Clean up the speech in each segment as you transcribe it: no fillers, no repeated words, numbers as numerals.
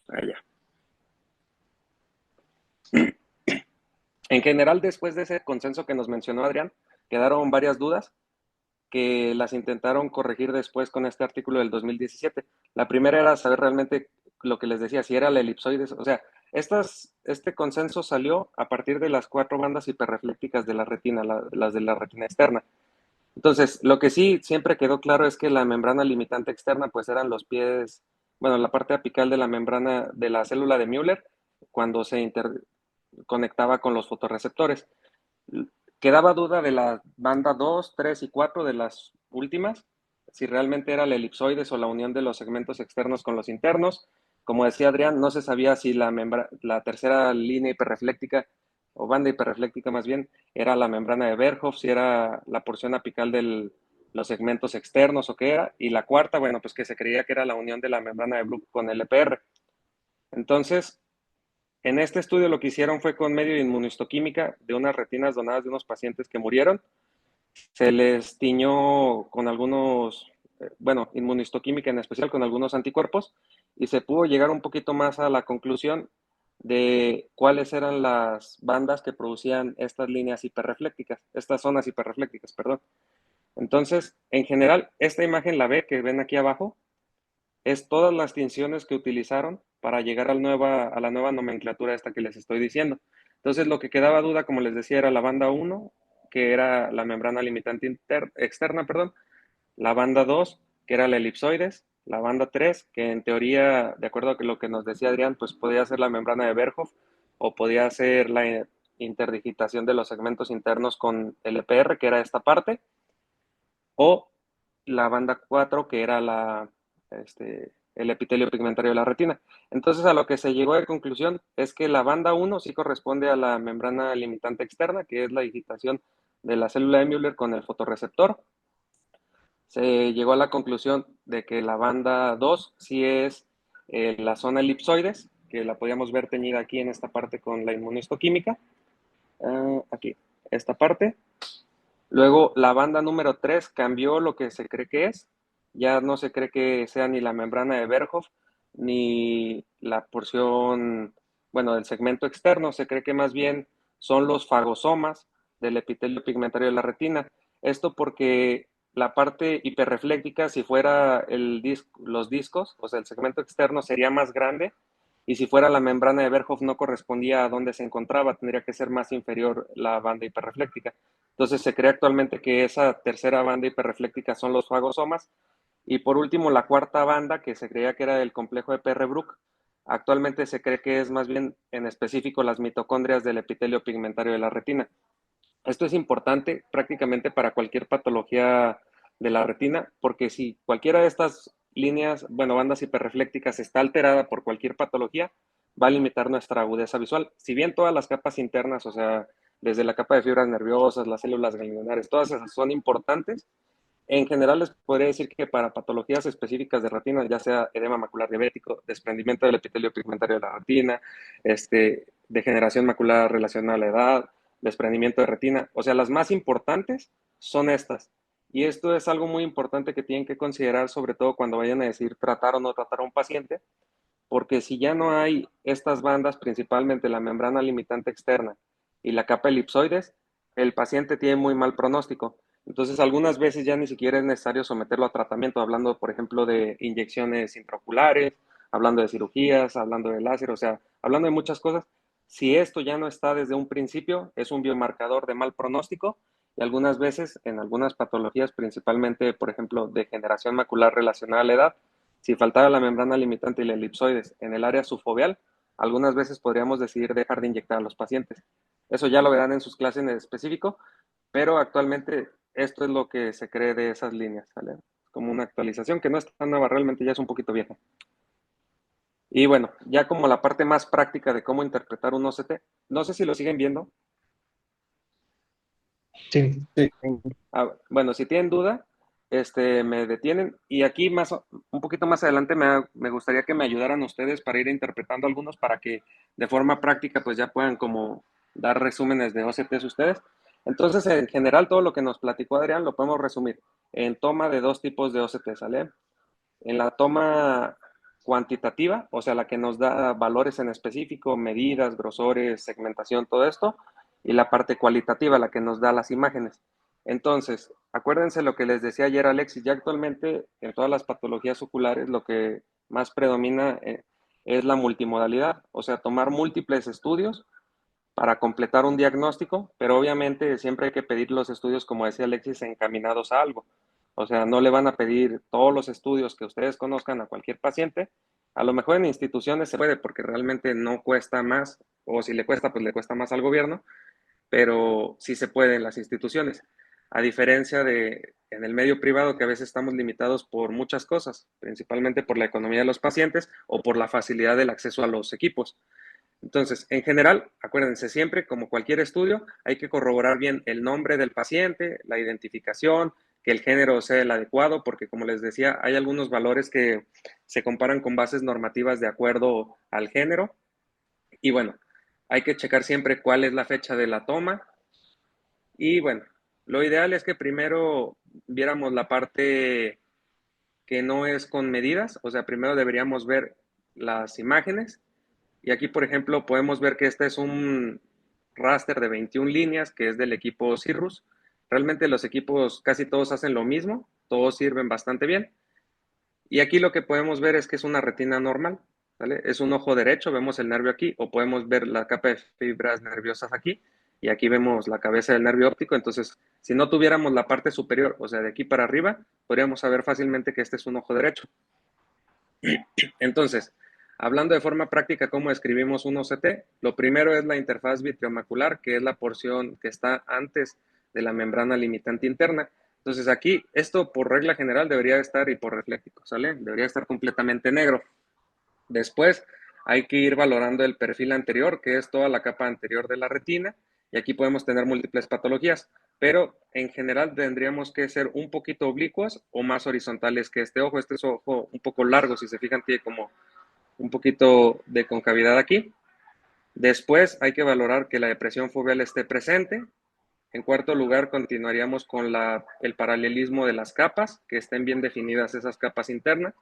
Allá. En general, después de ese consenso que nos mencionó Adrián, quedaron varias dudas que las intentaron corregir después con este artículo del 2017. La primera era saber realmente lo que les decía, si era la elipsoide, o sea, este consenso salió a partir de las 4 bandas hiperreflécticas de la retina, las de la retina externa. Entonces, lo que sí siempre quedó claro es que la membrana limitante externa, pues eran los pies, bueno, la parte apical de la membrana de la célula de Müller, cuando se interconectaba con los fotorreceptores. Quedaba duda de la banda 2, 3 y 4 de las últimas, si realmente era la elipsoides o la unión de los segmentos externos con los internos. Como decía Adrián, no se sabía si la tercera línea hiperrefléctica o banda hiperrefléctica más bien era la membrana de Berhoff, si era la porción apical de los segmentos externos o qué era. Y la cuarta, bueno, pues que se creía que era la unión de la membrana de Bruch con el EPR. Entonces, en este estudio lo que hicieron fue con medio de inmunohistoquímica de unas retinas donadas de unos pacientes que murieron. Se les tiñó con algunos, bueno, inmunohistoquímica en especial con algunos anticuerpos y se pudo llegar un poquito más a la conclusión de cuáles eran las bandas que producían estas líneas hiperreflécticas, estas zonas hiperreflécticas, perdón. Entonces, en general, esta imagen, la B que ven aquí abajo, es todas las tinciones que utilizaron para llegar a la nueva nomenclatura esta que les estoy diciendo. Entonces, lo que quedaba duda, como les decía, era la banda 1, que era la membrana limitante externa, perdón, la banda 2, que era la elipsoides, la banda 3, que en teoría, de acuerdo a lo que nos decía Adrián, pues podía ser la membrana de Berhoff o podía ser la interdigitación de los segmentos internos con el EPR, que era esta parte, o la banda 4, que era el epitelio pigmentario de la retina. Entonces, a lo que se llegó de conclusión es que la banda 1 sí corresponde a la membrana limitante externa, que es la digitación de la célula de Müller con el fotorreceptor. Se llegó a la conclusión de que la banda 2 sí es la zona elipsoides, que la podíamos ver teñida aquí en esta parte con la inmunohistoquímica. Aquí, esta parte. Luego la banda número 3 cambió lo que se cree que es. Ya no se cree que sea ni la membrana de Berhoff ni la porción, bueno, del segmento externo. Se cree que más bien son los fagosomas del epitelio pigmentario de la retina. Esto porque la parte hiperrefléctica, si fuera los discos, o sea, el segmento externo sería más grande, y si fuera la membrana de Berhoff no correspondía a donde se encontraba, tendría que ser más inferior la banda hiperrefléctica. Entonces se cree actualmente que esa tercera banda hiperrefléctica son los fagosomas. Y por último, la cuarta banda, que se creía que era el complejo de PR-Bruch, actualmente se cree que es más bien en específico las mitocondrias del epitelio pigmentario de la retina. Esto es importante prácticamente para cualquier patología de la retina, porque si cualquiera de estas líneas, bueno, bandas hiperreflécticas está alterada por cualquier patología, va a limitar nuestra agudeza visual. Si bien todas las capas internas, o sea, desde la capa de fibras nerviosas, las células ganglionares, todas esas son importantes, en general les podría decir que para patologías específicas de retina, ya sea edema macular diabético, desprendimiento del epitelio pigmentario de la retina, degeneración macular relacionada a la edad, desprendimiento de retina, o sea, las más importantes son estas. Y esto es algo muy importante que tienen que considerar, sobre todo cuando vayan a decir tratar o no tratar a un paciente, porque si ya no hay estas bandas, principalmente la membrana limitante externa y la capa elipsoides, el paciente tiene muy mal pronóstico. Entonces, algunas veces ya ni siquiera es necesario someterlo a tratamiento, hablando, por ejemplo, de inyecciones intraoculares, hablando de cirugías, hablando de láser, o sea, hablando de muchas cosas. Si esto ya no está desde un principio, es un biomarcador de mal pronóstico y algunas veces en algunas patologías, principalmente, por ejemplo, degeneración macular relacionada a la edad, si faltara la membrana limitante y la elipsoides en el área subfoveal, algunas veces podríamos decidir dejar de inyectar a los pacientes. Eso ya lo verán en sus clases en específico, pero actualmente esto es lo que se cree de esas líneas, ¿sale? Como una actualización que no es tan nueva, realmente ya es un poquito vieja. Y bueno, ya como la parte más práctica de cómo interpretar un OCT, no sé si lo siguen viendo. Sí, Sí. Bueno, si tienen duda, me detienen. Y aquí un poquito más adelante me gustaría que me ayudaran ustedes para ir interpretando algunos para que de forma práctica pues ya puedan como dar resúmenes de OCTs ustedes. Entonces, en general, todo lo que nos platicó Adrián lo podemos resumir en toma de dos tipos de OCT, ¿sale? En la toma cuantitativa, o sea, la que nos da valores en específico, medidas, grosores, segmentación, todo esto, y la parte cualitativa, la que nos da las imágenes. Entonces, acuérdense lo que les decía ayer Alexis, ya actualmente en todas las patologías oculares lo que más predomina es la multimodalidad, o sea, tomar múltiples estudios para completar un diagnóstico, pero obviamente siempre hay que pedir los estudios, como decía Alexis, encaminados a algo. O sea, no le van a pedir todos los estudios que ustedes conozcan a cualquier paciente. A lo mejor en instituciones se puede porque realmente no cuesta más, o si le cuesta, pues le cuesta más al gobierno, pero sí se puede en las instituciones. A diferencia de en el medio privado, que a veces estamos limitados por muchas cosas, principalmente por la economía de los pacientes o por la facilidad del acceso a los equipos. Entonces, en general, acuérdense siempre, como cualquier estudio, hay que corroborar bien el nombre del paciente, la identificación, que el género sea el adecuado, porque como les decía, hay algunos valores que se comparan con bases normativas de acuerdo al género. Y bueno, hay que checar siempre cuál es la fecha de la toma. Y bueno, lo ideal es que primero viéramos la parte que no es con medidas, o sea, primero deberíamos ver las imágenes. Y aquí, por ejemplo, podemos ver que este es un raster de 21 líneas, que es del equipo Cirrus. Realmente los equipos casi todos hacen lo mismo, todos sirven bastante bien. Y aquí lo que podemos ver es que es una retina normal, ¿vale? Es un ojo derecho, vemos el nervio aquí, o podemos ver la capa de fibras nerviosas aquí, y aquí vemos la cabeza del nervio óptico. Entonces, si no tuviéramos la parte superior, o sea, de aquí para arriba, podríamos saber fácilmente que este es un ojo derecho. Entonces, hablando de forma práctica cómo escribimos un OCT, lo primero es la interfaz vitreomacular, que es la porción que está antes de la membrana limitante interna. Entonces aquí, esto por regla general debería estar hiporrefléctico, ¿sale? Debería estar completamente negro. Después hay que ir valorando el perfil anterior, que es toda la capa anterior de la retina, y aquí podemos tener múltiples patologías, pero en general tendríamos que ser un poquito oblicuos o más horizontales que este ojo. Este es ojo un poco largo, si se fijan, tiene como un poquito de concavidad aquí. Después hay que valorar que la depresión foveal esté presente. En cuarto lugar, continuaríamos con el paralelismo de las capas, que estén bien definidas esas capas internas.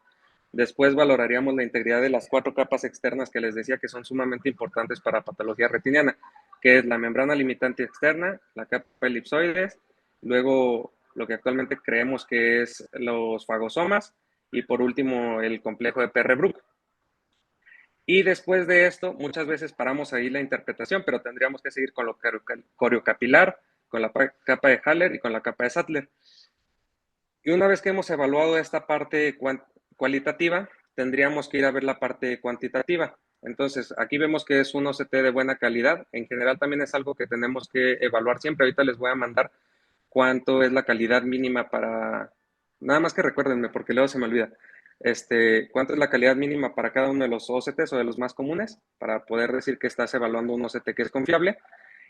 Después valoraríamos la integridad de las 4 capas externas que les decía que son sumamente importantes para patología retiniana, que es la membrana limitante externa, la capa elipsoides, luego lo que actualmente creemos que es los fagosomas y por último el complejo de Perre-Brook. Y después de esto, muchas veces paramos ahí la interpretación, pero tendríamos que seguir con lo coriocapilar, con la capa de Haller y con la capa de Sattler. Y una vez que hemos evaluado esta parte cualitativa, tendríamos que ir a ver la parte cuantitativa. Entonces, aquí vemos que es un OCT de buena calidad. En general también es algo que tenemos que evaluar siempre. Ahorita les voy a mandar cuánto es la calidad mínima para... Nada más que recuérdenme, porque luego se me olvida. ¿Cuánto es la calidad mínima para cada uno de los OCTs o de los más comunes? Para poder decir que estás evaluando un OCT que es confiable.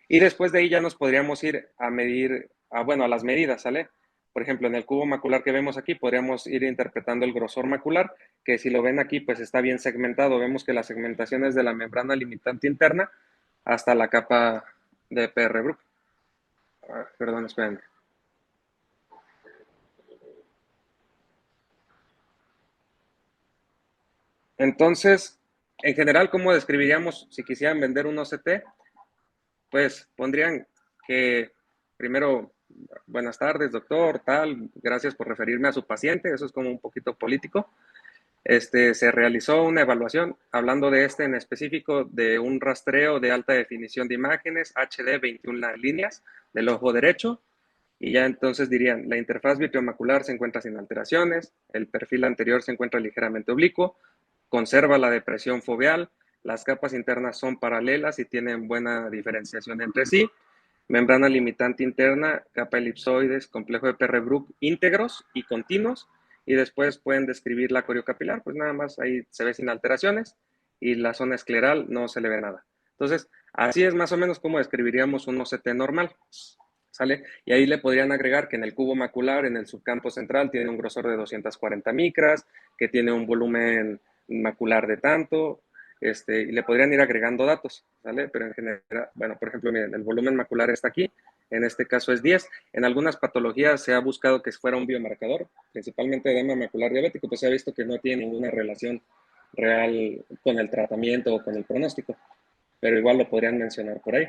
Y después de ahí ya nos podríamos ir a medir, bueno, a las medidas, ¿sale? Por ejemplo, en el cubo macular que vemos aquí, podríamos ir interpretando el grosor macular, que si lo ven aquí, pues está bien segmentado. Vemos que la segmentación es de la membrana limitante interna hasta la capa de PR-Brook. Perdón, esperen. Entonces, en general, ¿cómo describiríamos si quisieran vender un OCT? Pues pondrían que primero, buenas tardes, doctor, tal, gracias por referirme a su paciente. Eso es como un poquito político. Se realizó una evaluación, hablando de en específico, de un rastreo de alta definición de imágenes, HD 21 líneas del ojo derecho, y ya entonces dirían, la interfaz vitreomacular se encuentra sin alteraciones, el perfil anterior se encuentra ligeramente oblicuo, conserva la depresión foveal, las capas internas son paralelas y tienen buena diferenciación entre sí, membrana limitante interna, capa elipsoides, complejo de Perre-Brook íntegros y continuos, y después pueden describir la coriocapilar, pues nada más ahí se ve sin alteraciones, y la zona escleral no se le ve nada. Entonces, así es más o menos como describiríamos un OCT normal, ¿sale? Y ahí le podrían agregar que en el cubo macular, en el subcampo central, tiene un grosor de 240 micras, que tiene un volumen macular de tanto, y le podrían ir agregando datos, ¿vale? Pero en general, bueno, por ejemplo, miren, el volumen macular está aquí, en este caso es 10. En algunas patologías se ha buscado que fuera un biomarcador, principalmente edema macular diabético, pues se ha visto que no tiene ninguna relación real con el tratamiento o con el pronóstico, pero igual lo podrían mencionar por ahí.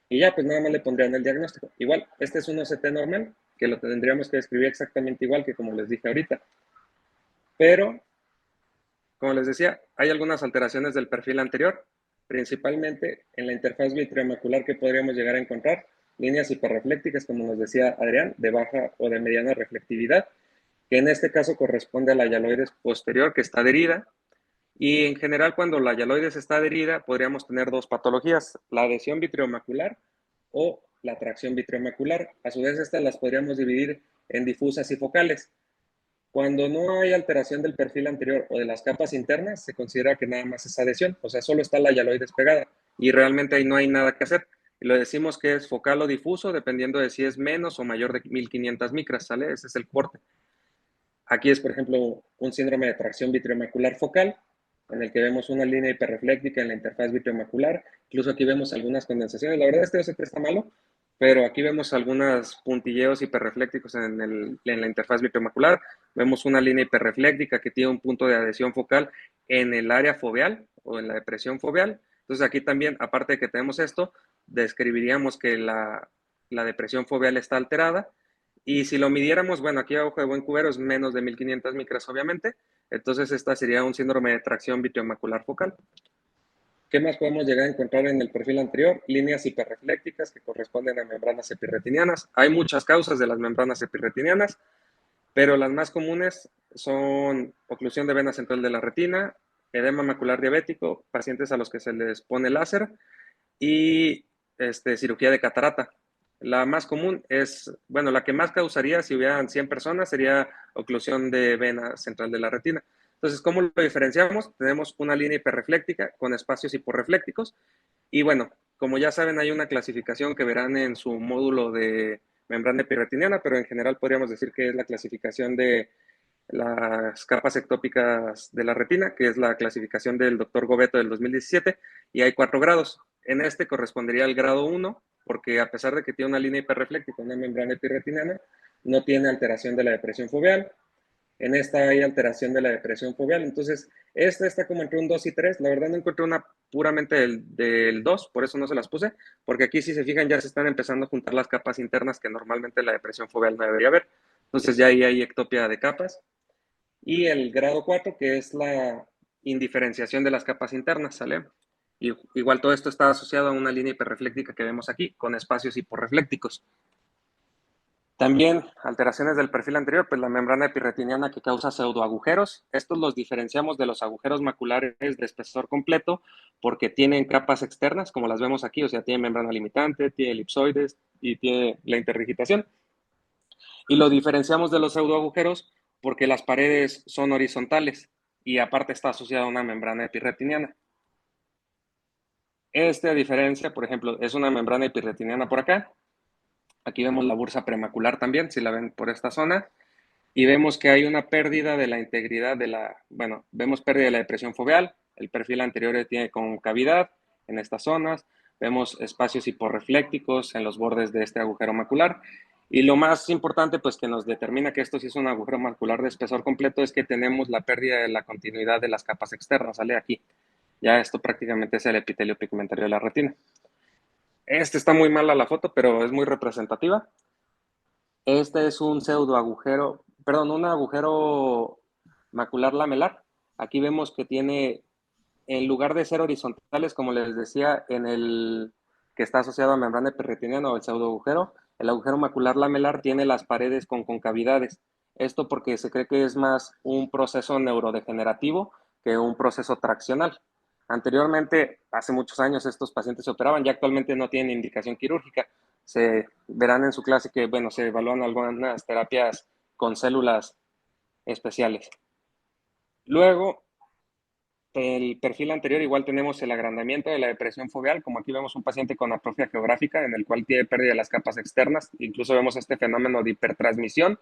Y ya, pues nada más le pondrían el diagnóstico. Igual, este es un OCT normal, que lo tendríamos que describir exactamente igual que como les dije ahorita. Pero, como les decía, hay algunas alteraciones del perfil anterior, principalmente en la interfaz vitreomacular que podríamos llegar a encontrar, líneas hiperreflécticas, como nos decía Adrián, de baja o de mediana reflectividad, que en este caso corresponde a la hialoides posterior que está adherida. Y en general, cuando la hialoides está adherida, podríamos tener dos patologías, la adhesión vitreomacular o la tracción vitreomacular. A su vez, estas las podríamos dividir en difusas y focales. Cuando no hay alteración del perfil anterior o de las capas internas, se considera que nada más es adhesión, o sea, solo está la hialoides pegada y realmente ahí no hay nada que hacer. Y lo decimos que es focal o difuso, dependiendo de si es menos o mayor de 1500 micras, ¿sale? Ese es el corte. Aquí es, por ejemplo, un síndrome de tracción vitreomacular focal, en el que vemos una línea hiperrefléctica en la interfaz vitreomacular. Incluso aquí vemos algunas condensaciones. La verdad, este OCT está malo, pero aquí vemos algunos puntilleos hiperreflécticos en la interfaz vitreomacular. Vemos una línea hiperrefléctica que tiene un punto de adhesión focal en el área foveal o en la depresión foveal. Entonces aquí también, aparte de que tenemos esto, describiríamos que la depresión foveal está alterada. Y si lo midiéramos, bueno, aquí a ojo de buen cubero es menos de 1500 micras, obviamente. Entonces, esta sería un síndrome de tracción vitreomacular focal. ¿Qué más podemos llegar a encontrar en el perfil anterior? Líneas hiperreflécticas que corresponden a membranas epirretinianas. Hay muchas causas de las membranas epirretinianas, pero las más comunes son oclusión de vena central de la retina, edema macular diabético, pacientes a los que se les pone láser y cirugía de catarata. La más común es, bueno, la que más causaría si hubieran 100 personas sería oclusión de vena central de la retina. Entonces, ¿cómo lo diferenciamos? Tenemos una línea hiperrefléctica con espacios hiporreflécticos y bueno, como ya saben, hay una clasificación que verán en su módulo de membrana epirretiniana, pero en general podríamos decir que es la clasificación de las capas ectópicas de la retina, que es la clasificación del doctor Gobeto del 2017, y hay 4 grados. En este correspondería al grado 1, porque a pesar de que tiene una línea hiperrefléctica, una membrana epirretiniana, no tiene alteración de la depresión foveal. En esta hay alteración de la depresión foveal. Entonces, esta está como entre un 2 y 3. La verdad no encontré una puramente del 2, por eso no se las puse, porque aquí si se fijan ya se están empezando a juntar las capas internas que normalmente la depresión foveal no debería haber. Entonces ya ahí hay ectopia de capas. Y el grado 4, que es la indiferenciación de las capas internas, ¿sale? Y igual todo esto está asociado a una línea hiperrefléctica que vemos aquí, con espacios hiporreflécticos. También alteraciones del perfil anterior, pues la membrana epirretiniana que causa pseudoagujeros. Estos los diferenciamos de los agujeros maculares de espesor completo porque tienen capas externas, como las vemos aquí, o sea, tiene membrana limitante, tiene elipsoides y tiene la interdigitación. Y lo diferenciamos de los pseudoagujeros porque las paredes son horizontales y aparte está asociada a una membrana epirretiniana. Esta diferencia, por ejemplo, es una membrana epirretiniana por acá. Aquí vemos la bursa premacular también, si la ven por esta zona. Y vemos que hay una pérdida de la integridad de la, bueno, vemos pérdida de la depresión foveal. El perfil anterior tiene concavidad en estas zonas. Vemos espacios hiporreflécticos en los bordes de este agujero macular. Y lo más importante, pues que nos determina que esto sí es un agujero macular de espesor completo, es que tenemos la pérdida de la continuidad de las capas externas, sale aquí. Ya esto prácticamente es el epitelio pigmentario de la retina. Este está muy mala la foto, pero es muy representativa. Este es un pseudo agujero, perdón, un agujero macular lamelar. Aquí vemos que tiene, en lugar de ser horizontales, como les decía, en el que está asociado a membrana epirretiniana o el pseudoagujero, el agujero macular lamelar tiene las paredes con concavidades. Esto porque se cree que es más un proceso neurodegenerativo que un proceso traccional. Anteriormente, hace muchos años, estos pacientes se operaban, ya actualmente no tienen indicación quirúrgica. Se verán en su clase que, bueno, se evalúan algunas terapias con células especiales. Luego, el perfil anterior igual tenemos el agrandamiento de la depresión foveal, como aquí vemos un paciente con atrofia geográfica en el cual tiene pérdida de las capas externas, incluso vemos este fenómeno de hipertransmisión,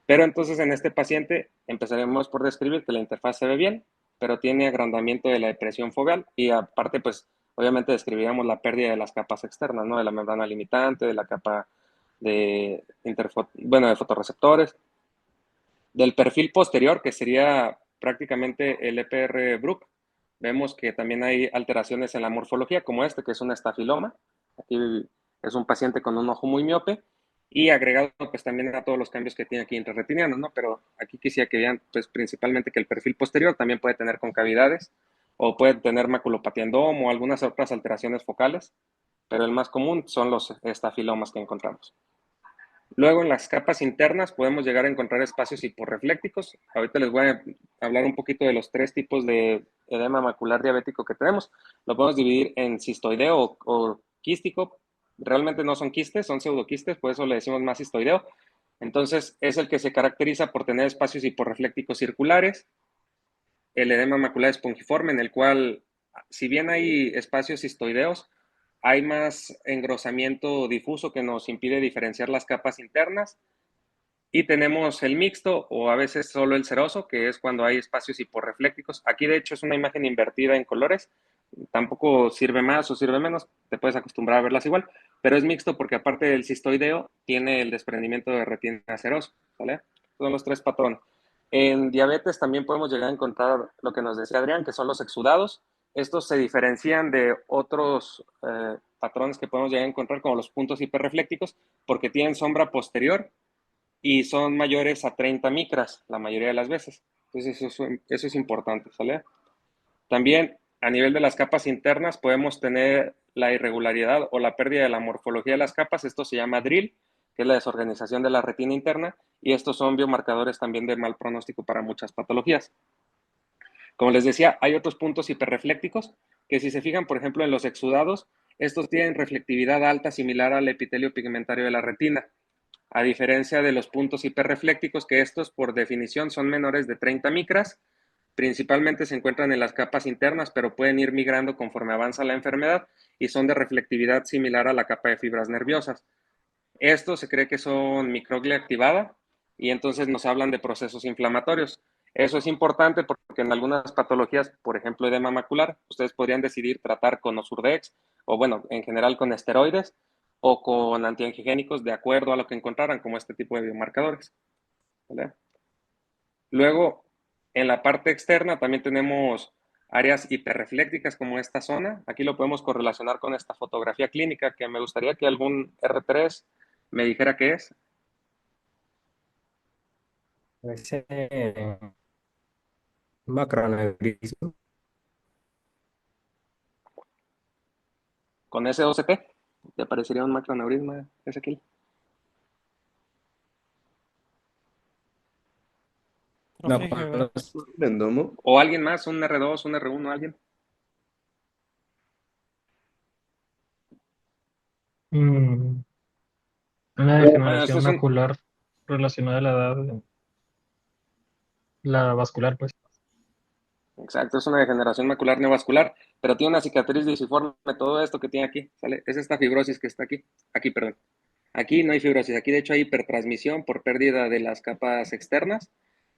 pero entonces en este paciente empezaremos por describir que la interfaz se ve bien, pero tiene agrandamiento de la depresión foveal y aparte pues obviamente describiríamos la pérdida de las capas externas, ¿no? De la membrana limitante, de la capa de fotorreceptores, del perfil posterior que sería prácticamente el EPR Brook, vemos que también hay alteraciones en la morfología, como este, que es un estafiloma. Aquí es un paciente con un ojo muy miope, y agregado pues también a todos los cambios que tiene aquí intrarretinianos, ¿no? Pero aquí quisiera que vean pues principalmente que el perfil posterior también puede tener concavidades o puede tener maculopatía endoma o algunas otras alteraciones focales, pero el más común son los estafilomas que encontramos. Luego en las capas internas podemos llegar a encontrar espacios hiporreflécticos. Ahorita les voy a hablar un poquito de los 3 tipos de edema macular diabético que tenemos. Lo podemos dividir en cistoideo o quístico. Realmente no son quistes, son pseudoquistes, por eso le decimos más cistoideo. Entonces es el que se caracteriza por tener espacios hiporreflécticos circulares. El edema macular espongiforme, en el cual, si bien hay espacios cistoideos, hay más engrosamiento difuso que nos impide diferenciar las capas internas. Y tenemos el mixto o a veces solo el ceroso, que es cuando hay espacios hiporreflécticos. Aquí de hecho es una imagen invertida en colores. Tampoco sirve más o sirve menos, te puedes acostumbrar a verlas igual, pero es mixto porque aparte del cistoideo tiene el desprendimiento de retina ceroso, ¿vale? Son los 3 patrones. En diabetes también podemos llegar a encontrar lo que nos decía Adrián, que son los exudados. Estos se diferencian de otros patrones que podemos llegar a encontrar como los puntos hiperreflécticos porque tienen sombra posterior y son mayores a 30 micras la mayoría de las veces. Entonces eso es importante, ¿sale? También a nivel de las capas internas podemos tener la irregularidad o la pérdida de la morfología de las capas. Esto se llama DRIL, que es la desorganización de la retina interna, y estos son biomarcadores también de mal pronóstico para muchas patologías. Como les decía, hay otros puntos hiperreflécticos que si se fijan, por ejemplo, en los exudados, estos tienen reflectividad alta similar al epitelio pigmentario de la retina, a diferencia de los puntos hiperreflécticos, que estos por definición son menores de 30 micras. Principalmente se encuentran en las capas internas, pero pueden ir migrando conforme avanza la enfermedad y son de reflectividad similar a la capa de fibras nerviosas. Estos se cree que son microglia activada y entonces nos hablan de procesos inflamatorios. Eso es importante porque en algunas patologías, por ejemplo, edema macular, ustedes podrían decidir tratar con Osurdex o, bueno, en general con esteroides o con antiangiogénicos de acuerdo a lo que encontraran, como este tipo de biomarcadores, ¿vale? Luego, en la parte externa también tenemos áreas hiperreflécticas como esta zona. Aquí lo podemos correlacionar con esta fotografía clínica que me gustaría que algún R3 me dijera qué es. Ese macroneurismo. Con S2CT, te aparecería un macroneurisma, Ezequiel. No, Profe, con los endomo. O alguien más, un R2, un R1, alguien. mm, una Bueno, esto degeneración es un, macular relacionada a la edad, la vascular, pues. exacto, es una degeneración macular neovascular, pero tiene una cicatriz disiforme, todo esto que tiene aquí, ¿sale? Es esta fibrosis que está aquí, perdón. Aquí no hay fibrosis, aquí de hecho hay hipertransmisión por pérdida de las capas externas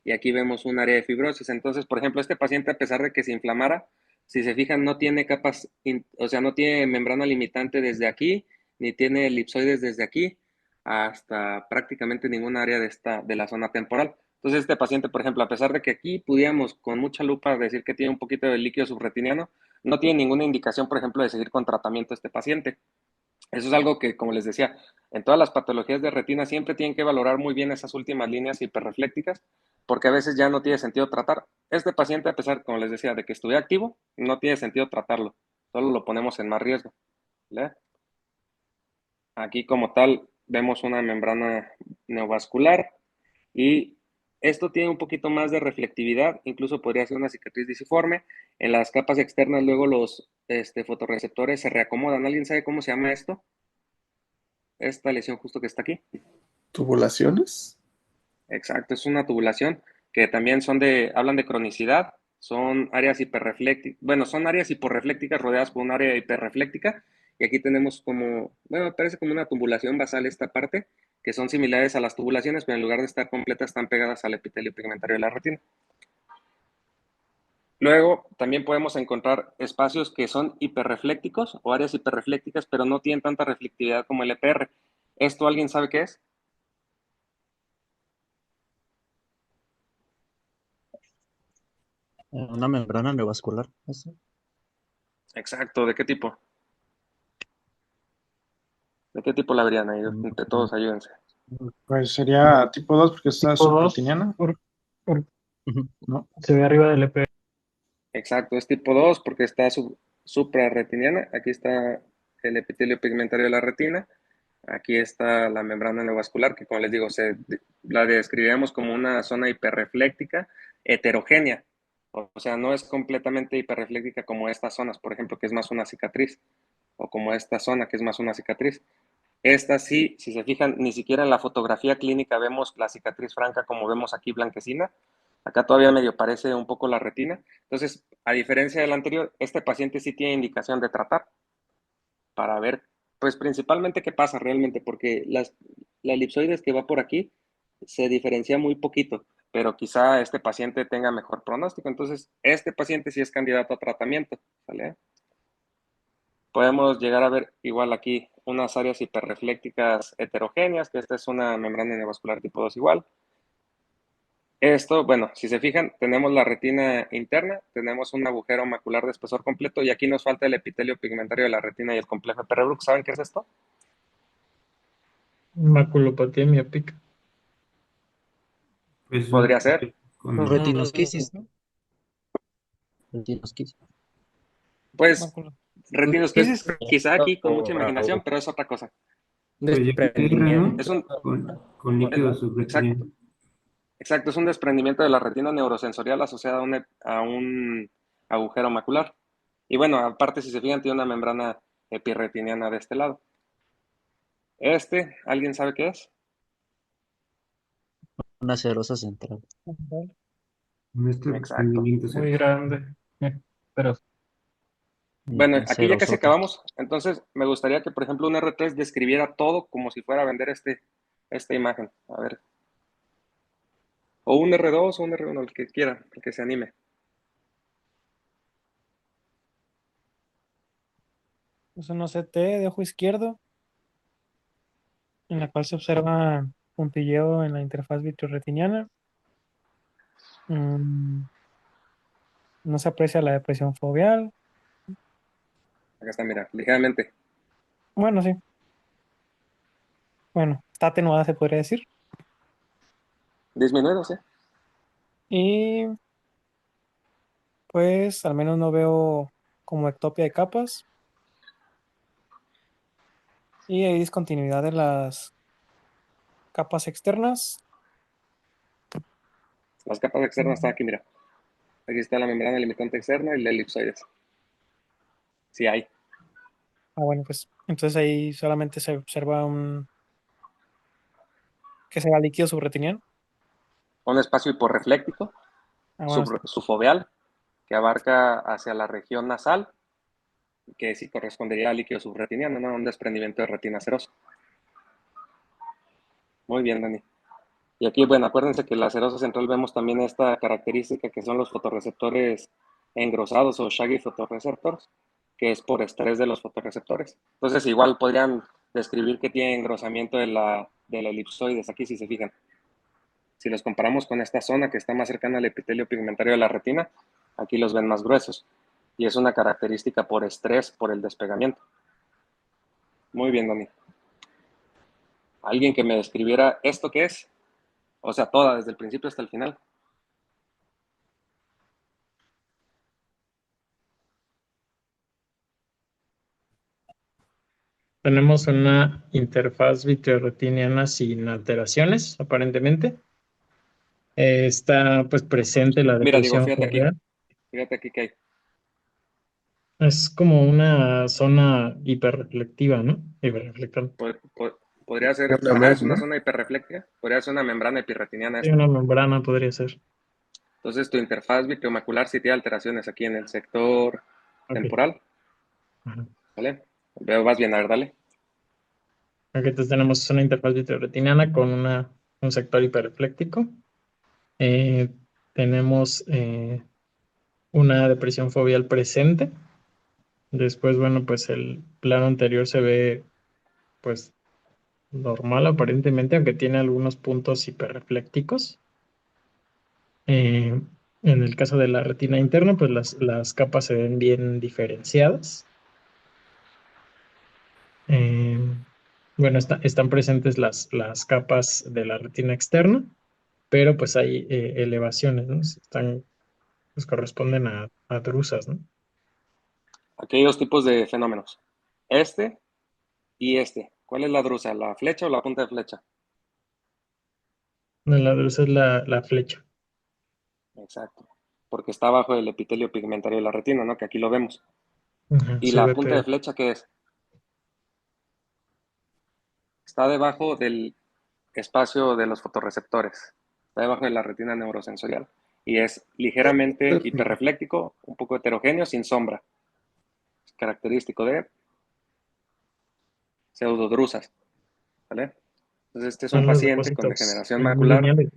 y aquí vemos un área de fibrosis. Entonces, por ejemplo, este paciente, a pesar de que se inflamara, si se fijan, no tiene capas, o sea, no tiene membrana limitante desde aquí, ni tiene elipsoides desde aquí hasta prácticamente ningún área de la zona temporal. Entonces, este paciente, por ejemplo, a pesar de que aquí pudiéramos con mucha lupa decir que tiene un poquito de líquido subretiniano, no tiene ninguna indicación, por ejemplo, de seguir con tratamiento este paciente. Eso es algo que, como les decía, en todas las patologías de retina siempre tienen que valorar muy bien esas últimas líneas hiperreflécticas, porque a veces ya no tiene sentido tratar. Este paciente, a pesar, como les decía, de que estuviera activo, no tiene sentido tratarlo, solo lo ponemos en más riesgo, ¿vale? Aquí como tal vemos una membrana neovascular y esto tiene un poquito más de reflectividad, incluso podría ser una cicatriz disiforme. En las capas externas luego los fotorreceptores se reacomodan. ¿Alguien sabe cómo se llama esto? Esta lesión justo que está aquí. ¿Tubulaciones? Exacto, es una tubulación que también hablan de cronicidad, son áreas hiperreflécticas, bueno, son áreas hiporreflécticas rodeadas por un área hiperrefléctica, y aquí tenemos como, bueno, parece como una tubulación basal esta parte, que son similares a las tubulaciones, pero en lugar de estar completas, están pegadas al epitelio pigmentario de la retina. Luego, también podemos encontrar espacios que son hiperreflécticos o áreas hiperreflécticas, pero no tienen tanta reflectividad como el EPR. ¿Esto alguien sabe qué es? Una membrana neovascular. ¿Eso? Exacto, ¿de qué tipo? ¿De qué tipo la verían ahí? Entre todos, ayúdense. Pues sería tipo 2 porque está Tipo 2, subretiniana, Ujú. ¿no? se ve arriba del EP. Exacto, es tipo 2 porque está suprarretiniana. Aquí está el epitelio pigmentario de la retina. Aquí está la membrana neovascular, que como les digo, la describiríamos como una zona hiperrefléctica heterogénea. O sea, no es completamente hiperrefléctica como estas zonas, por ejemplo, que es más una cicatriz, o como esta zona, que es más una cicatriz. Esta sí, si se fijan, ni siquiera en la fotografía clínica vemos la cicatriz franca como vemos aquí blanquecina. Acá todavía medio parece un poco la retina. Entonces, a diferencia del anterior, este paciente sí tiene indicación de tratar para ver, pues principalmente qué pasa realmente, porque la elipsoides que va por aquí se diferencia muy poquito, pero quizá este paciente tenga mejor pronóstico. Entonces, este paciente sí es candidato a tratamiento, ¿vale? Podemos llegar a ver igual aquí unas áreas hiperreflécticas heterogéneas, que esta es una membrana neovascular tipo 2 igual. Esto, bueno, si se fijan, tenemos la retina interna, tenemos un agujero macular de espesor completo y aquí nos falta el epitelio pigmentario de la retina y el complejo de Perrebrooke. ¿Saben qué es esto? Maculopatía miópica. Pues Podría ser. Retinosquisis, ¿no? Retinosquisis. Pues, Des- retinosquisis, quizá aquí con mucha imaginación, pero es otra cosa. pues ya R, ¿no? Es un, Con líquido exacto, subretiniano. exacto, es un desprendimiento de la retina neurosensorial asociada a un agujero macular. Y bueno, aparte, si se fijan, tiene una membrana epirretiniana de este lado. ¿Alguien sabe qué es? Una serosa central. Nuestro Exacto. desprendimiento Muy grande. Pero Bueno, aquí ya casi Serosota. acabamos. Entonces, me gustaría que, por ejemplo, un R3 describiera todo como si fuera a vender esta imagen. A ver. O un R2 o un R1, el que quiera, el que se anime. Es una CT de ojo izquierdo en la cual se observa puntilleo en la interfaz vitreoretiniana. Mm, no se aprecia la depresión foveal. Acá está, mira, ligeramente. Bueno, sí. Bueno, está atenuada, se podría decir. Disminuido, sí. Y pues al menos no veo como ectopia de capas. Y hay discontinuidad de las capas externas. Las capas externas están aquí, mira. Aquí está la membrana limitante externa y la elipsoides. Sí hay. Bueno, pues entonces ahí solamente se observa que será líquido subretiniano. Un espacio hiporrefléctico, Bueno, subfoveal, que abarca hacia la región nasal, que sí correspondería al líquido subretiniano, ¿no? Un desprendimiento de retina serosa. Muy bien, Dani. Y aquí, bueno, acuérdense que en la serosa central vemos también esta característica que son los fotorreceptores engrosados o shaggy photoreceptors, que es por estrés de los fotorreceptores. Entonces, igual podrían describir que tiene engrosamiento de la elipsoides aquí, si se fijan. Si los comparamos con esta zona que está más cercana al epitelio pigmentario de la retina, aquí los ven más gruesos. Y es una característica por estrés, por el despegamiento. Muy bien, Dani. ¿Alguien que me describiera esto qué es? O sea, toda, desde el principio hasta el final. tenemos una interfaz vitreoretiniana sin alteraciones, aparentemente. Está pues presente la Mira, digo, depresión foveal. fíjate aquí que hay. Es como una zona hiperreflectiva, ¿no? Hiperreflectante. Podría ser, Una ajá, es MEP, una ¿no? zona hiperrefléctica, podría ser una membrana epirretiniana Sí, esta. una membrana podría ser. Entonces, tu interfaz vitreomacular sí tiene alteraciones aquí en el sector Ok. temporal, Ajá. ¿vale? Veo, vas bien, a ver, dale. Aquí entonces tenemos una interfaz vitreoretiniana con un sector hiperrefléctico. Eh, tenemos una depresión foveal presente. Después, bueno, pues el plano anterior se ve pues normal aparentemente, aunque tiene algunos puntos hiperreflécticos. Eh, En el caso de la retina interna, pues las capas se ven bien diferenciadas. Bueno, están presentes las capas de la retina externa, pero pues hay elevaciones, ¿no? Pues corresponden a drusas, ¿no? Aquí hay dos tipos de fenómenos. Este y este. ¿Cuál es la drusa? ¿La flecha o la punta de flecha? La drusa es la flecha. Exacto. Porque está abajo del epitelio pigmentario de la retina, ¿no? Que aquí lo vemos. Ajá, ¿Y su la punta de BPR. flecha qué es? Está debajo del espacio de los fotorreceptores. Está debajo de la retina neurosensorial. Y es ligeramente hiperrefléctico, un poco heterogéneo, sin sombra. Es característico de pseudodrusas. ¿Vale? Entonces, este es un Son los paciente con depósitos degeneración macular. lineales.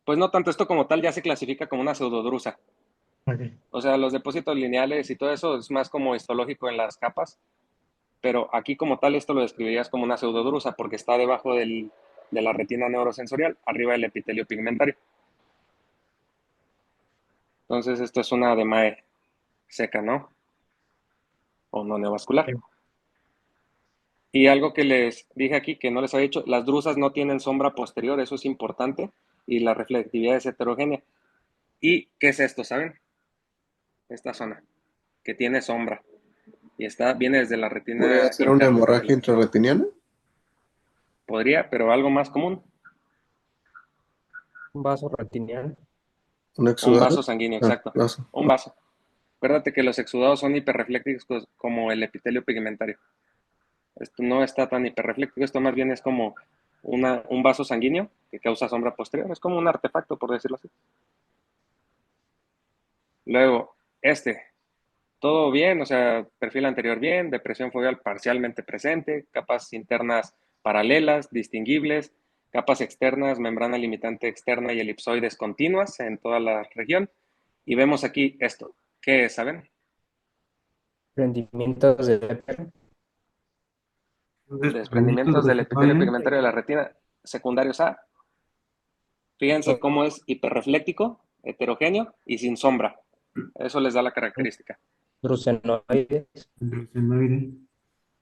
Pues no tanto, esto como tal ya se clasifica como una pseudodrusa. Ok. O sea, los depósitos lineales y todo eso es más como histológico en las capas, pero aquí como tal esto lo describirías como una pseudodrusa porque está debajo de la retina neurosensorial, arriba del epitelio pigmentario. Entonces esto es una DMAE seca, ¿no? O no neovascular. Sí. Y algo que les dije aquí que no les había dicho, las drusas no tienen sombra posterior, eso es importante, y la reflectividad es heterogénea. ¿Y qué es esto, saben? Esta zona, que tiene sombra, y viene desde la ¿Podría retina ser una interna. hemorragia intrarretiniana? Podría, pero algo más común, Un vaso retiniano. ¿Un un exudado? vaso sanguíneo, Ah, exacto, vaso. un vaso. Acuérdate que los exudados son hiperreflécticos como el epitelio pigmentario. Esto no está tan hiperrefléctico, esto más bien es como un vaso sanguíneo que causa sombra posterior, es como un artefacto, por decirlo así. Luego, todo bien, o sea, perfil anterior bien, depresión foveal parcialmente presente, capas internas paralelas, distinguibles, capas externas, membrana limitante externa y elipsoides continuas en toda la región. Y vemos aquí esto. ¿Qué es, saben? Rendimientos de BPR. Desprendimientos del epitelio pigmentario de la retina secundarios A. Fíjense cómo es hiperrefléctico, heterogéneo y sin sombra. Eso les da la característica. Drusenoides. Drusenoide.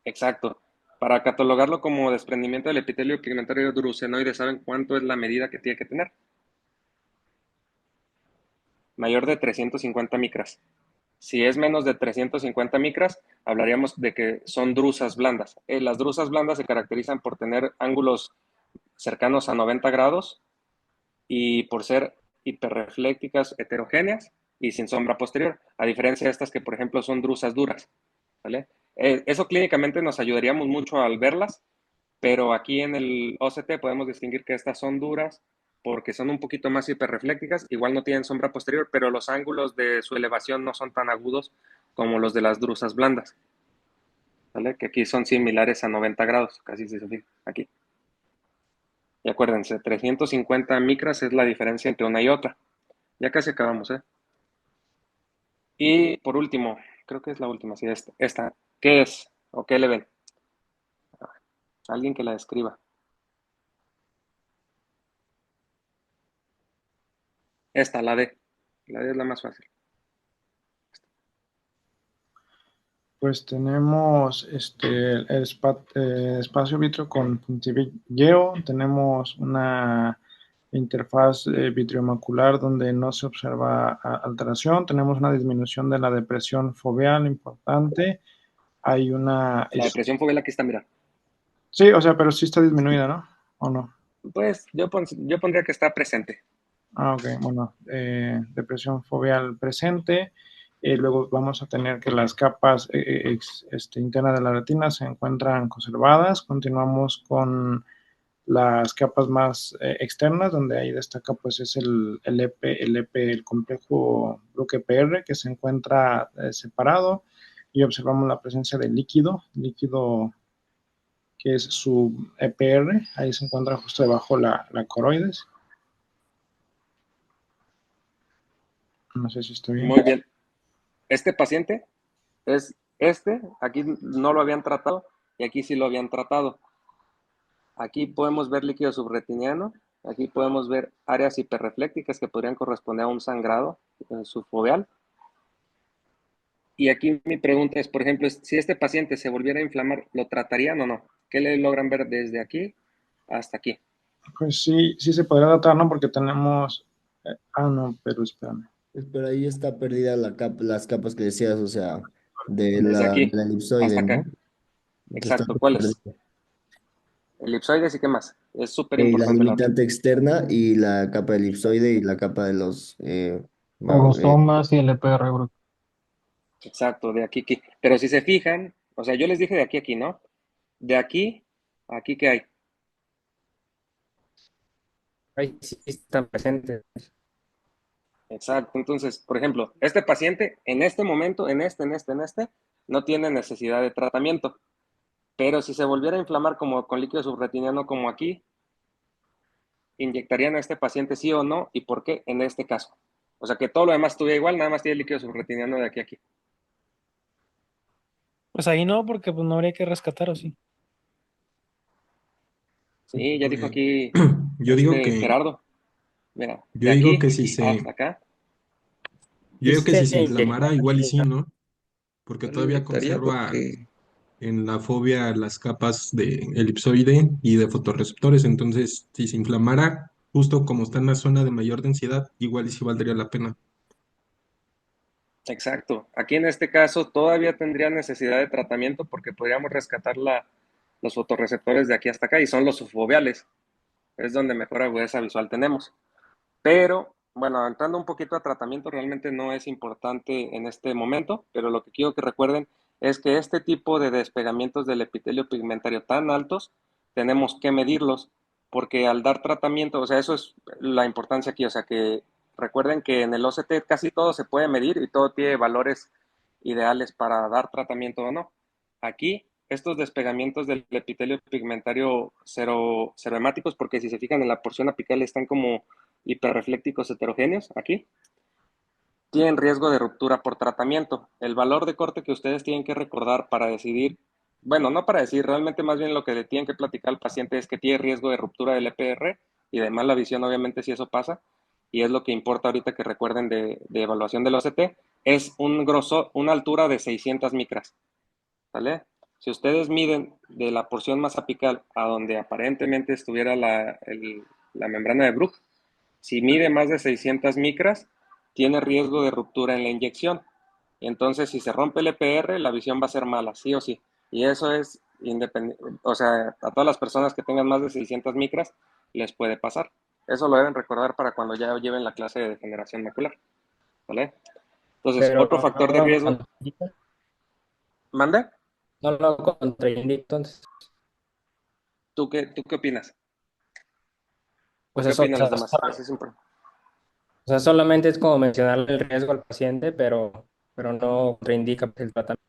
Exacto. Para catalogarlo como desprendimiento del epitelio pigmentario drusenoide, ¿saben cuánto es la medida que tiene que tener? Mayor de 350 micras. Si es menos de 350 micras, hablaríamos de que son drusas blandas. Las drusas blandas se caracterizan por tener ángulos cercanos a 90 grados y por ser hiperreflécticas, heterogéneas y sin sombra posterior, a diferencia de estas que, por ejemplo, son drusas duras. ¿Vale? Eso clínicamente nos ayudaríamos mucho al verlas, pero aquí en el OCT podemos distinguir que estas son duras porque son un poquito más hiperreflécticas, igual no tienen sombra posterior, pero los ángulos de su elevación no son tan agudos como los de las drusas blandas, ¿vale? Que aquí son similares a 90 grados, casi se fijan aquí. Y acuérdense, 350 micras es la diferencia entre una y otra. Ya casi acabamos, ¿eh? Y por último, creo que es la última, sí, esta. ¿Qué es? ¿O qué le ven? Alguien que la describa. Esta, la D. La D es la más fácil. Pues tenemos el espacio vítreo con puntilleo, tenemos una interfaz vitriomacular donde no se observa alteración, tenemos una disminución de la depresión foveal importante, hay una... La depresión foveal aquí está, mira. Sí, o sea, pero sí está disminuida, ¿no? ¿O no? Pues yo pondría que está presente. Ah, ok, bueno, depresión foveal presente. Luego vamos a tener que las capas internas de la retina se encuentran conservadas. Continuamos con las capas más externas, donde ahí destaca pues es el el complejo bloque PR que se encuentra separado y observamos la presencia de líquido que es su EPR, ahí se encuentra justo debajo la coroides. No sé si estoy bien. Muy bien. Este paciente es aquí no lo habían tratado y aquí sí lo habían tratado. Aquí podemos ver líquido subretiniano Aquí podemos ver áreas hiperreflécticas que podrían corresponder a un sangrado subfoveal. Y aquí mi pregunta es, por ejemplo, si este paciente se volviera a inflamar, ¿lo tratarían o no? ¿Qué le logran ver desde aquí hasta aquí? Pues sí, sí se podría tratar, ¿no? Porque tenemos... no, pero espérame. Pero ahí está perdida las capas que decías, o sea, Desde aquí de la elipsoide, hasta ¿no? acá. Entonces está Exacto, ¿cuáles? perdida. Elipsoides y qué más. Es súper Y la importante la otra. limitante externa y la capa elipsoide y la capa de los... Fagostomas y el EPR bruto. Exacto, de aquí a aquí. Pero si se fijan, o sea, yo les dije de aquí a aquí, ¿no? De aquí a aquí, ¿qué hay? Ahí sí están presentes. Exacto. Entonces, por ejemplo, este paciente en este momento, en este, no tiene necesidad de tratamiento. Pero si se volviera a inflamar como con líquido subretiniano como aquí, ¿inyectarían a este paciente sí o no? ¿Y por qué en este caso? O sea, que todo lo demás estuviera igual, nada más tiene líquido subretiniano de aquí a aquí. Pues ahí no, porque pues no habría que rescatar, ¿o sí? Sí, ya dijo Pues, aquí yo digo Gerardo. Mira, yo de digo aquí que si se, hasta acá. yo digo que si se Inyectar, inflamara, igual y sí, ¿no? Porque Yo lo todavía inyectaría conserva porque... en la fobia las capas de elipsoide y de fotorreceptores. Entonces, si se inflamara, justo como está en la zona de mayor densidad, igual y sí valdría la pena. Exacto. Aquí en este caso todavía tendría necesidad de tratamiento porque podríamos rescatar los fotorreceptores de aquí hasta acá y son los subfoveales. Es donde mejor agudeza visual tenemos. Pero, bueno, entrando un poquito a tratamiento, realmente no es importante en este momento, pero lo que quiero que recuerden es que este tipo de despegamientos del epitelio pigmentario tan altos, tenemos que medirlos, porque al dar tratamiento, o sea, eso es la importancia aquí, o sea, que recuerden que en el OCT casi todo se puede medir y todo tiene valores ideales para dar tratamiento o no. Aquí, estos despegamientos del epitelio pigmentario cerohemáticos, porque si se fijan en la porción apical están como hiperreflécticos heterogéneos, aquí, tienen riesgo de ruptura por tratamiento. El valor de corte que ustedes tienen que recordar para decidir, bueno, no para decir, realmente más bien lo que le tienen que platicar al paciente es que tiene riesgo de ruptura del EPR y de mala visión, obviamente, si eso pasa, y es lo que importa ahorita que recuerden de evaluación del OCT, es un grosor, una altura de 600 micras, ¿vale? Si ustedes miden de la porción más apical a donde aparentemente estuviera la membrana de Bruch, si mide más de 600 micras, tiene riesgo de ruptura en la inyección. Entonces, si se rompe el EPR, la visión va a ser mala, sí o sí. Y eso es independiente, o sea, a todas las personas que tengan más de 600 micras les puede pasar. Eso lo deben recordar para cuando ya lleven la clase de degeneración macular, ¿vale? Entonces, pero otro factor no de lo riesgo, contraindica, ¿mande? no lo contraindica, entonces, ¿Tú qué opinas? ¿O pues qué eso, opinan los demás? Eso es importante. o sea, solamente es como mencionarle el riesgo al paciente, pero no contraindica pues, el tratamiento.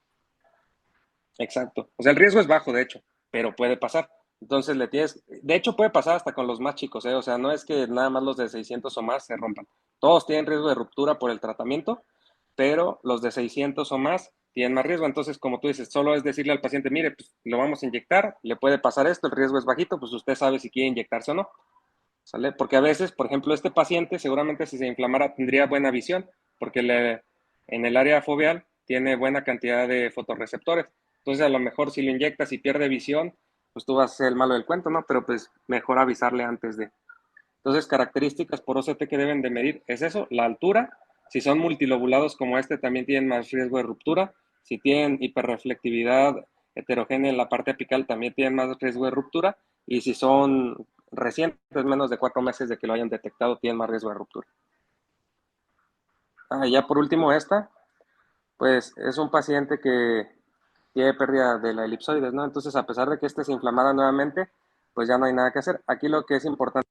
Exacto. O sea, el riesgo es bajo, de hecho, pero puede pasar. Entonces le tienes, de hecho puede pasar hasta con los más chicos, ¿eh? O sea, no es que nada más los de 600 o más se rompan. Todos tienen riesgo de ruptura por el tratamiento, pero los de 600 o más tienen más riesgo. Entonces, como tú dices, solo es decirle al paciente, mire, pues lo vamos a inyectar, le puede pasar esto, el riesgo es bajito, pues usted sabe si quiere inyectarse o no, ¿sale? Porque a veces, por ejemplo, este paciente seguramente si se inflamara tendría buena visión, porque en el área foveal tiene buena cantidad de fotorreceptores. Entonces, a lo mejor si lo inyectas y pierde visión, pues tú vas a ser el malo del cuento, ¿no? Pero pues mejor avisarle antes de. Entonces, características por OCT que deben de medir es eso, la altura. Si son multilobulados como este, también tienen más riesgo de ruptura. Si tienen hiperreflectividad heterogénea en la parte apical, también tienen más riesgo de ruptura. Y si son recientes, menos de 4 meses de que lo hayan detectado, tienen más riesgo de ruptura. Ya por último esta, pues es un paciente que tiene pérdida de la elipsoides, ¿no? Entonces, a pesar de que este se inflamara nuevamente, pues ya no hay nada que hacer. Aquí lo que es importante.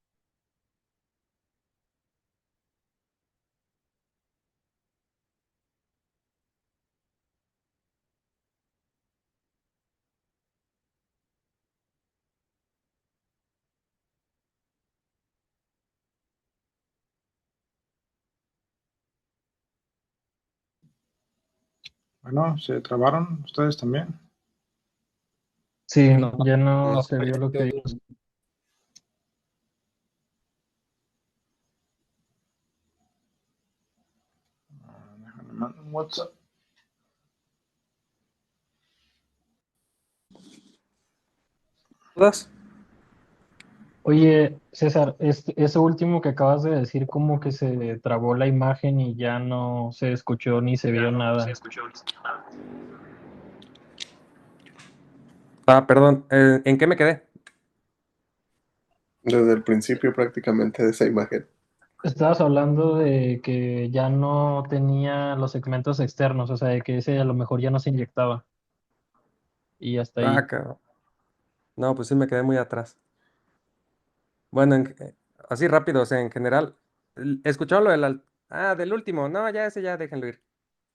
Bueno, ¿se trabaron ustedes también? Sí, No, ya no se vio lo que pareció dijo. WhatsApp. ¿Dudas? Oye, César, ese último que acabas de decir, como que se trabó la imagen y ya no se escuchó ni se vio nada. Perdón, ¿en qué me quedé? Desde el principio prácticamente de esa imagen. Estabas hablando de que ya no tenía los segmentos externos, o sea, de que ese a lo mejor ya no se inyectaba. Y hasta ahí. Cabrón. No, pues sí me quedé muy atrás. Bueno, así rápido, o sea, en general, ¿escucharon lo del último? No, ya ese ya déjenlo ir.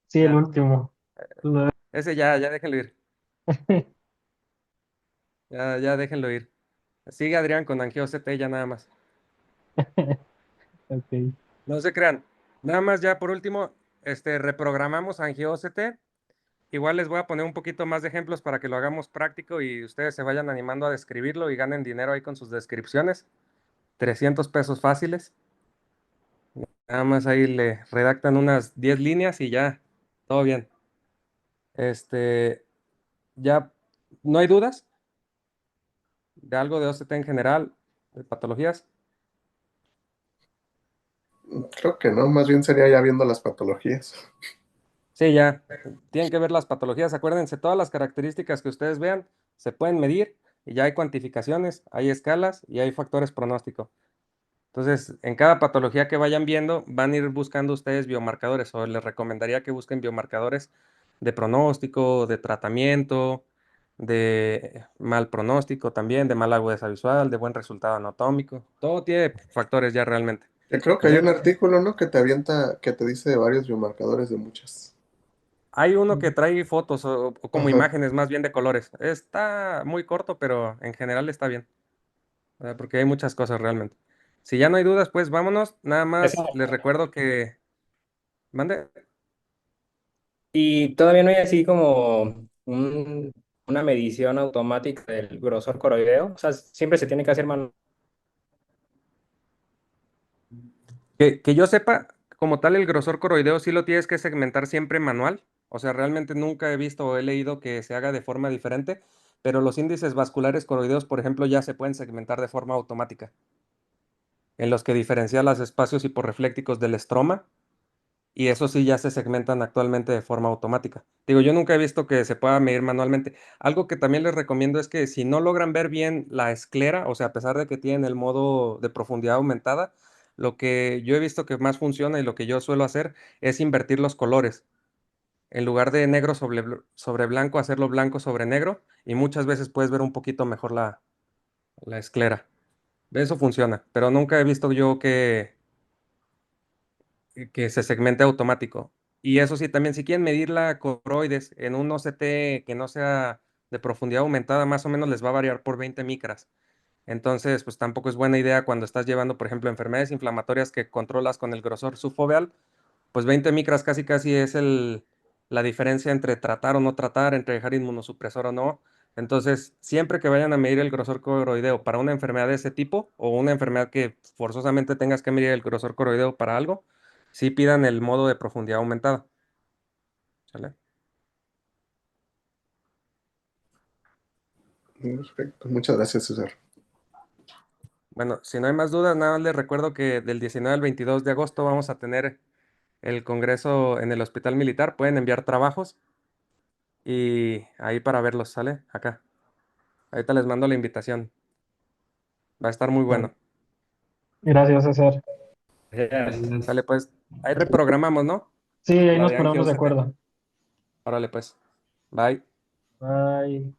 Sí, el Ya, último. Lo- ese ya déjenlo ir. Ya déjenlo ir. Sigue Adrián con Angio CT ya nada más. Ok. No se crean. Nada más ya por último, reprogramamos Angio CT. Igual les voy a poner un poquito más de ejemplos para que lo hagamos práctico y ustedes se vayan animando a describirlo y ganen dinero ahí con sus descripciones. 300 pesos fáciles. Nada más ahí le redactan unas 10 líneas y ya, todo bien. Ya no hay dudas de algo de OCT en general, de patologías. Creo que no, más bien sería ya viendo las patologías. Sí, ya, tienen que ver las patologías. Acuérdense, todas las características que ustedes vean se pueden medir y ya hay cuantificaciones, hay escalas y hay factores pronóstico. Entonces, en cada patología que vayan viendo, van a ir buscando ustedes biomarcadores o les recomendaría que busquen biomarcadores de pronóstico, de tratamiento, de mal pronóstico también, de mala agudeza visual, de buen resultado anatómico. Todo tiene factores ya realmente. Que creo que hay ¿Sale? un artículo, ¿no? Que te avienta, que te dice de varios biomarcadores de muchas. Hay uno que trae fotos o como Ajá. imágenes más bien de colores. Está muy corto, pero en general está bien, porque hay muchas cosas realmente. Si ya no hay dudas, pues vámonos. Nada Esa- más les recuerdo que... Mande. Y todavía no hay así como una medición automática del grosor coroideo. O sea, siempre se tiene que hacer manual. Que yo sepa, como tal, el grosor coroideo sí lo tienes que segmentar siempre manual. O sea, realmente nunca he visto o he leído que se haga de forma diferente, pero los índices vasculares coroideos, por ejemplo, ya se pueden segmentar de forma automática, en los que diferencia los espacios hiporreflécticos del estroma, y eso sí ya se segmentan actualmente de forma automática. Digo, yo nunca he visto que se pueda medir manualmente. Algo que también les recomiendo es que si no logran ver bien la esclera, o sea, a pesar de que tienen el modo de profundidad aumentada, lo que yo he visto que más funciona y lo que yo suelo hacer es invertir los colores. En lugar de negro sobre blanco, hacerlo blanco sobre negro y muchas veces puedes ver un poquito mejor la esclera. Eso funciona, pero nunca he visto yo que se segmente automático. Y eso sí, también si quieren medir la coroides en un OCT que no sea de profundidad aumentada, más o menos les va a variar por 20 micras. Entonces, pues tampoco es buena idea cuando estás llevando, por ejemplo, enfermedades inflamatorias que controlas con el grosor subfoveal, pues 20 micras casi casi es la diferencia entre tratar o no tratar, entre dejar inmunosupresor o no. Entonces, siempre que vayan a medir el grosor coroideo para una enfermedad de ese tipo o una enfermedad que forzosamente tengas que medir el grosor coroideo para algo, sí pidan el modo de profundidad aumentada. ¿Sale? Perfecto. Muchas gracias, César. Bueno, si no hay más dudas, nada más les recuerdo que del 19 al 22 de agosto vamos a tener el congreso en el Hospital Militar. Pueden enviar trabajos y ahí para verlos, ¿sale? Acá. Ahorita les mando la invitación. Va a estar muy bueno. Gracias, César. Sale pues. Ahí reprogramamos, ¿no? Sí, ahí La nos de Angio ponemos de CT. acuerdo. Órale pues. Bye. Bye.